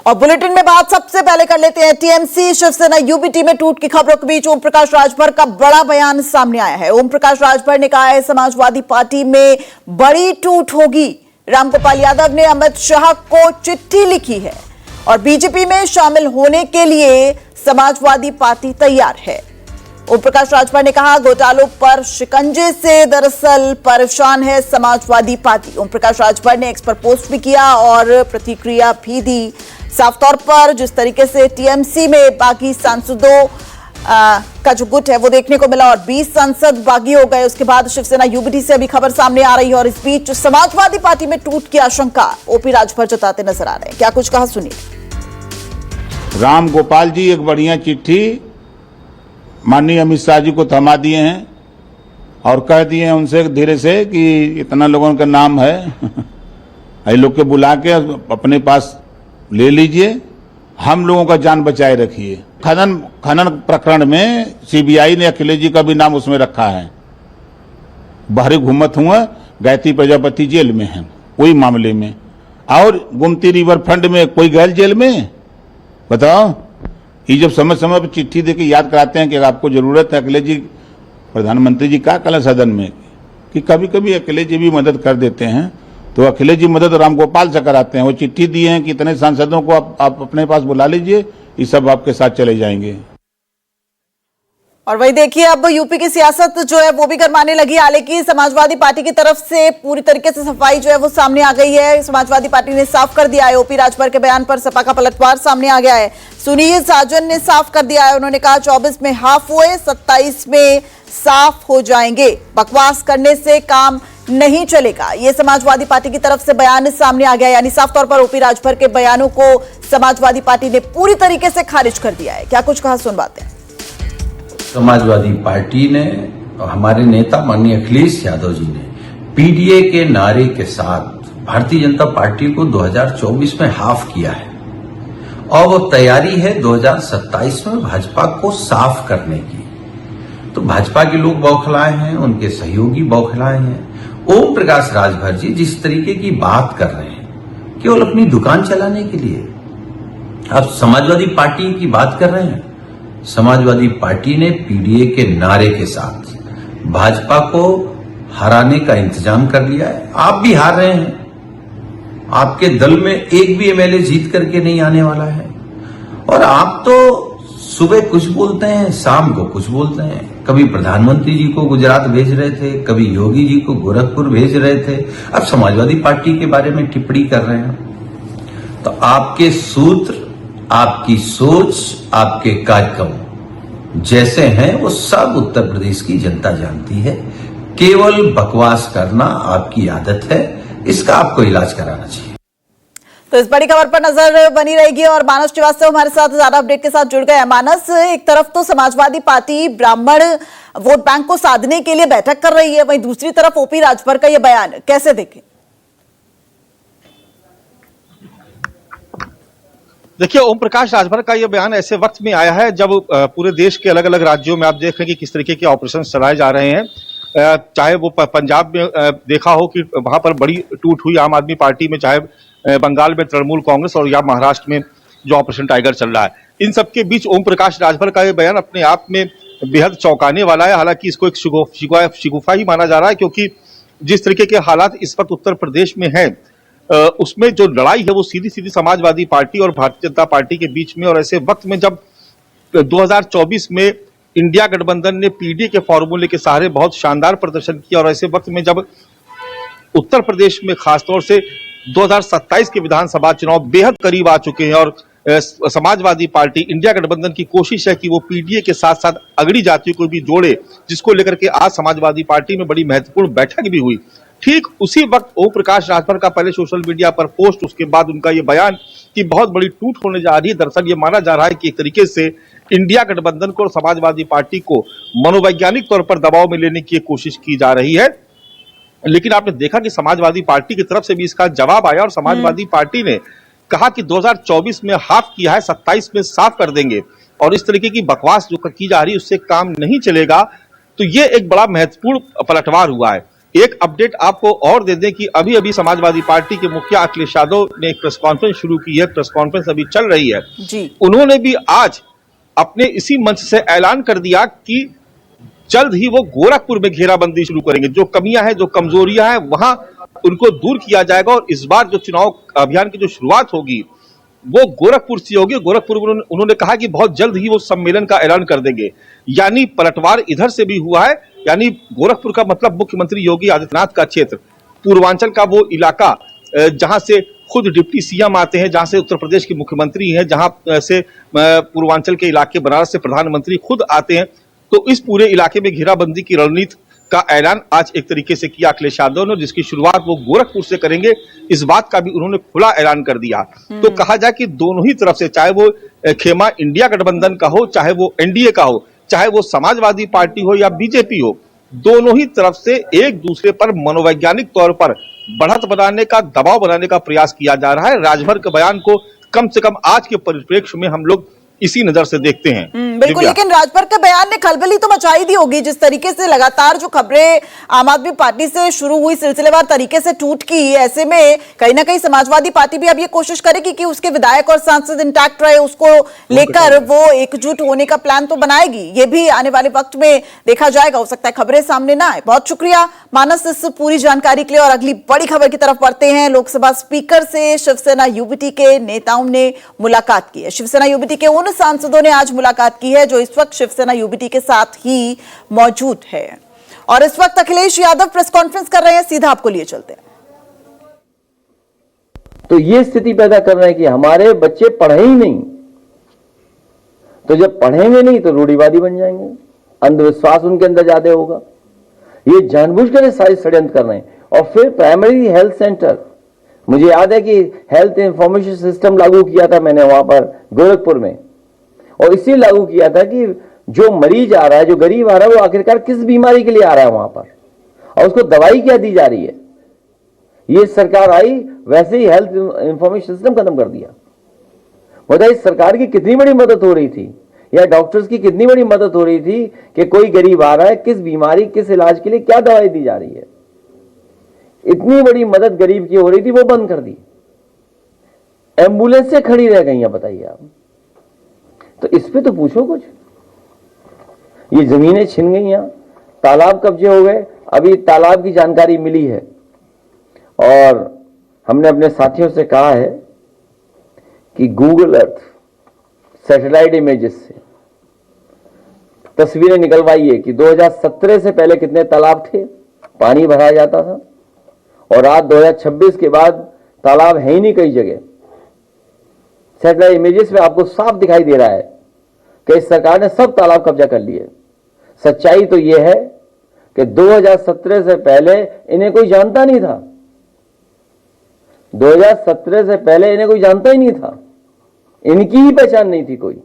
और बुलेटिन में बात सबसे पहले कर लेते हैं टीएमसी शिवसेना यूबीटी में टूट की खबरों के बीच ओम प्रकाश राजभर का बड़ा बयान सामने आया है। ओम प्रकाश राजभर ने कहा है समाजवादी पार्टी में बड़ी टूट होगी। रामगोपाल यादव ने अमित शाह को चिट्ठी लिखी है और बीजेपी में शामिल होने के लिए समाजवादी पार्टी तैयार है। ओम प्रकाश राजभर ने कहा घोटालों पर शिकंजे से दरअसल परेशान है समाजवादी पार्टी। ओम प्रकाश राजभर ने एक्स पर पोस्ट भी किया और प्रतिक्रिया भी दी। साफ तौर पर जिस तरीके से टीएमसी में बागी सांसदों का जो गुट है वो देखने को मिला और 20 सांसद बागी हो गए, उसके बाद शिवसेना यूबीटी से अभी खबर सामने आ रही है और इस बीच समाजवादी पार्टी में टूट की आशंका ओपी राजभर जताते नजर आ रहे हैं। क्या कुछ कहा सुनिए। राम गोपाल जी एक बढ़िया चिट्ठी माननीय अमित शाह जी को थमा दिए हैं और कह दिए हैं उनसे धीरे से कि इतना लोगों का नाम है ये लोग के बुला के अपने पास ले लीजिए, हम लोगों का जान बचाए रखिए। खनन प्रकरण में सीबीआई ने अखिलेश जी का भी नाम उसमें रखा है। बाहरी घूमत हुआ गायत्री प्रजापति जेल में है वही मामले में, और गोमती रिवर फंड में कोई गैल जेल में। बताओ, ये जब समय समय पर चिट्ठी देके याद कराते हैं कि आपको जरूरत है अखिलेश जी, प्रधानमंत्री जी का कल सदन में कि कभी कभी अखिलेश जी भी मदद कर देते हैं, तो अखिलेश जी मदद रामगोपाल से कराते हैं। वो चिट्ठी दिए हैं कि इतने सांसदों को आप अपने पास बुला लीजिए, ये सब आपके साथ चले जाएंगे। और वही देखिए अब यूपी की सियासत जो है वो भी गरमाने लगी। हालांकि समाजवादी पार्टी की तरफ से पूरी तरीके से सफाई जो है वो सामने आ गई है। समाजवादी पार्टी ने साफ कर दिया है, ओपी राजभर के बयान पर सपा का पलटवार सामने आ गया है। सुनील साजन ने साफ कर दिया है, उन्होंने कहा 24 में हाफ हुए 27 में साफ हो जाएंगे, बकवास करने से काम नहीं चलेगा। ये समाजवादी पार्टी की तरफ से बयान सामने आ गया, यानी साफ तौर पर ओपी राजभर के बयानों को समाजवादी पार्टी ने पूरी तरीके से खारिज कर दिया है। क्या कुछ कहा सुनवाते हैं। समाजवादी पार्टी ने, हमारे नेता माननीय अखिलेश यादव जी ने पीडीए के नारे के साथ भारतीय जनता पार्टी को 2024 में हाफ किया है और वो तैयारी है 2027 में भाजपा को साफ करने की। तो भाजपा के लोग बौखलाए हैं, उनके सहयोगी बौखलाए हैं। ओम प्रकाश राजभर जी जिस तरीके की बात कर रहे हैं केवल अपनी दुकान चलाने के लिए, आप समाजवादी पार्टी की बात कर रहे हैं। समाजवादी पार्टी ने पीडीए के नारे के साथ भाजपा को हराने का इंतजाम कर लिया है। आप भी हार रहे हैं, आपके दल में एक भी एमएलए जीत करके नहीं आने वाला है और आप तो सुबह कुछ बोलते हैं, शाम को कुछ बोलते हैं। कभी प्रधानमंत्री जी को गुजरात भेज रहे थे, कभी योगी जी को गोरखपुर भेज रहे थे, अब समाजवादी पार्टी के बारे में टिप्पणी कर रहे हैं। तो आपके सूत्र, आपकी सोच, आपके कार्यक्रम जैसे हैं वो सब उत्तर प्रदेश की जनता जानती है। केवल बकवास करना आपकी आदत है, इसका आपको इलाज कराना चाहिए। तो इस बड़ी खबर पर नजर बनी रहेगी और मानस श्रीवास्तव हमारे साथ ज्यादा अपडेट के साथ जुड़ गए हैं। मानस, एक तरफ तो समाजवादी पार्टी ब्राह्मण वोट बैंक को साधने के लिए बैठक कर रही है, वहीं दूसरी तरफ ओपी राजभर का यह बयान कैसे देखें? देखिए, ओम प्रकाश राजभर का यह बयान ऐसे वक्त में आया है जब पूरे देश के अलग अलग राज्यों में आप देख रहे हैं कि किस तरीके के ऑपरेशन चलाए जा रहे हैं। चाहे वो पंजाब में देखा हो कि वहां पर बड़ी टूट हुई आम आदमी पार्टी में, चाहे बंगाल में तृणमूल कांग्रेस और या महाराष्ट्र में जो ऑपरेशन टाइगर चल रहा है। इन सबके बीच ओम प्रकाश राजभर का यह बयान अपने आप में बेहद चौंकाने वाला है। हालांकि इसको एक शिगुफा ही माना जा रहा है, क्योंकि जिस तरीके के हालात इस वक्त उत्तर प्रदेश में है उसमें जो लड़ाई है वो सीधी सीधी समाजवादी पार्टी और भारतीय जनता पार्टी के बीच में। और ऐसे वक्त में जब 2024 में इंडिया गठबंधन ने पीडीए के फॉर्मूले के सहारे बहुत शानदार प्रदर्शन किया और ऐसे वक्त में जब उत्तर प्रदेश में खासतौर से 2027 के विधानसभा चुनाव बेहद करीब आ चुके हैं और समाजवादी पार्टी इंडिया गठबंधन की कोशिश है कि वो पीडीए के साथ साथ अगड़ी जातियों को भी जोड़े, जिसको लेकर के आज समाजवादी पार्टी में बड़ी महत्वपूर्ण बैठक भी हुई। ठीक उसी वक्त ओम प्रकाश राजभर का पहले सोशल मीडिया पर पोस्ट, उसके बाद उनका ये बयान कि बहुत बड़ी टूट होने जा रही है। दरअसल ये माना जा रहा है कि एक तरीके से इंडिया गठबंधन को और समाजवादी पार्टी को मनोवैज्ञानिक तौर पर दबाव में लेने की कोशिश की जा रही है। लेकिन आपने देखा कि समाजवादी पार्टी की तरफ से भी इसका जवाब आया और समाजवादी पार्टी ने कहा कि 2024 में हाफ किया है, 27 में साफ कर देंगे और इस तरीके की बकवास जो की जा रही है उससे काम नहीं चलेगा। तो ये एक बड़ा महत्वपूर्ण पलटवार हुआ है। एक अपडेट आपको और दे दें कि अभी अभी समाजवादी पार्टी के मुखिया अखिलेश यादव ने एक प्रेस कॉन्फ्रेंस शुरू की है। प्रेस कॉन्फ्रेंस अभी चल रही है जी। उन्होंने भी आज अपने इसी मंच से ऐलान कर दिया कि जल्द ही वो गोरखपुर में घेराबंदी शुरू करेंगे। जो कमियां हैं, जो कमजोरियां हैं, वहां उनको दूर किया जाएगा और इस बार जो चुनाव अभियान की जो शुरुआत होगी वो गोरखपुर से होगी। गोरखपुर में उन्होंने कहा कि बहुत जल्द ही वो सम्मेलन का ऐलान कर देंगे। यानी पलटवार इधर से भी हुआ है, यानी गोरखपुर का मतलब मुख्यमंत्री योगी आदित्यनाथ का क्षेत्र, पूर्वांचल का वो इलाका जहां से खुद डिप्टी सीएम आते हैं, जहां से उत्तर प्रदेश के मुख्यमंत्री हैं, जहां से पूर्वांचल के इलाके बनारस से प्रधानमंत्री खुद आते हैं। तो इस पूरे इलाके में घेराबंदी की रणनीति का ऐलान आज एक तरीके से किया अखिलेश यादव ने, जिसकी शुरुआत वो गोरखपुर से करेंगे। इस बात का भी उन्होंने खुला ऐलान कर दिया। तो कहा जाए कि दोनों ही तरफ से, चाहे वो खेमा इंडिया गठबंधन का हो, चाहे वो एनडीए का हो, चाहे वो समाजवादी पार्टी हो या बीजेपी हो, दोनों ही तरफ से एक दूसरे पर मनोवैज्ञानिक तौर पर बढ़त बनाने का, दबाव बनाने का प्रयास किया जा रहा है। राजभर के बयान को कम से कम आज के परिप्रेक्ष्य में हम लोग इसी नजर से देखते हैं। बिल्कुल, लेकिन राजभर के बयान ने खलबली तो मचाई दी होगी। जिस तरीके से लगातार जो खबरें आम आदमी पार्टी से शुरू हुई सिलसिलेवार तरीके से टूट की, ऐसे में कहीं ना कहीं समाजवादी पार्टी भी अब ये कोशिश करेगी कि उसके विधायक और सांसद इंटैक्ट रहे, उसको लेकर वो एकजुट होने का प्लान तो बनाएगी। ये भी आने वाले वक्त में देखा जाएगा, हो सकता है खबरें सामने ना आए। बहुत शुक्रिया मानस इस पूरी जानकारी के लिए। और अगली बड़ी खबर की तरफ बढ़ते हैं। लोकसभा स्पीकर से शिवसेना यूबीटी के नेताओं ने मुलाकात की है। शिवसेना यूबीटी के सांसदों ने आज मुलाकात की है जो इस वक्त शिवसेना यूबीटी के साथ ही मौजूद है। और इस वक्त अखिलेश यादव प्रेस कॉन्फ्रेंस कर रहे हैं, सीधा आपको लिए चलते हैं। तो ये स्थिति पैदा कर रहे हैं कि हमारे बच्चे पढ़े ही नहीं, तो जब पढ़ेंगे नहीं तो रूढ़िवादी बन जाएंगे, अंधविश्वास उनके अंदर ज्यादा होगा। ये जानबूझकर ये सारे षड्यंत्र कर रहे हैं। और फिर प्राइमरी हेल्थ सेंटर, मुझे याद है कि हेल्थ इंफॉर्मेशन सिस्टम लागू किया था मैंने वहां पर गोरखपुर में, और इसलिए लागू किया था कि जो मरीज आ रहा है, जो गरीब आ रहा है, वो आखिरकार किस बीमारी के लिए आ रहा है वहां पर, और उसको दवाई क्या दी जा रही है। ये सरकार आई, वैसे ही हेल्थ इंफॉर्मेशन सिस्टम खत्म कर दिया। बताइए सरकार की कितनी बड़ी मदद हो रही थी, या डॉक्टर्स की कितनी बड़ी मदद हो रही थी कि कोई गरीब आ रहा है, किस बीमारी, किस इलाज के लिए क्या दवाई दी जा रही है। इतनी बड़ी मदद गरीब की हो रही थी, वो बंद कर दी। एम्बुलेंस से खड़ी रह गई हैं, बताइए आप। तो इस पे तो पूछो कुछ। ये जमीनें छिन गई हैं, तालाब कब्जे हो गए। अभी तालाब की जानकारी मिली है और हमने अपने साथियों से कहा है कि गूगल अर्थ सैटेलाइट इमेजेस से तस्वीरें निकलवाइए कि 2017 से पहले कितने तालाब थे, पानी भराया जाता था, और आज 2026 के बाद तालाब है ही नहीं कई जगह। सैटेलाइट इमेजेस में आपको साफ दिखाई दे रहा है कि इस सरकार ने सब तालाब कब्जा कर लिए। सच्चाई तो यह है कि 2017 से पहले इन्हें कोई जानता नहीं था। 2017 से पहले इन्हें कोई जानता ही नहीं था, इनकी ही पहचान नहीं थी कोई।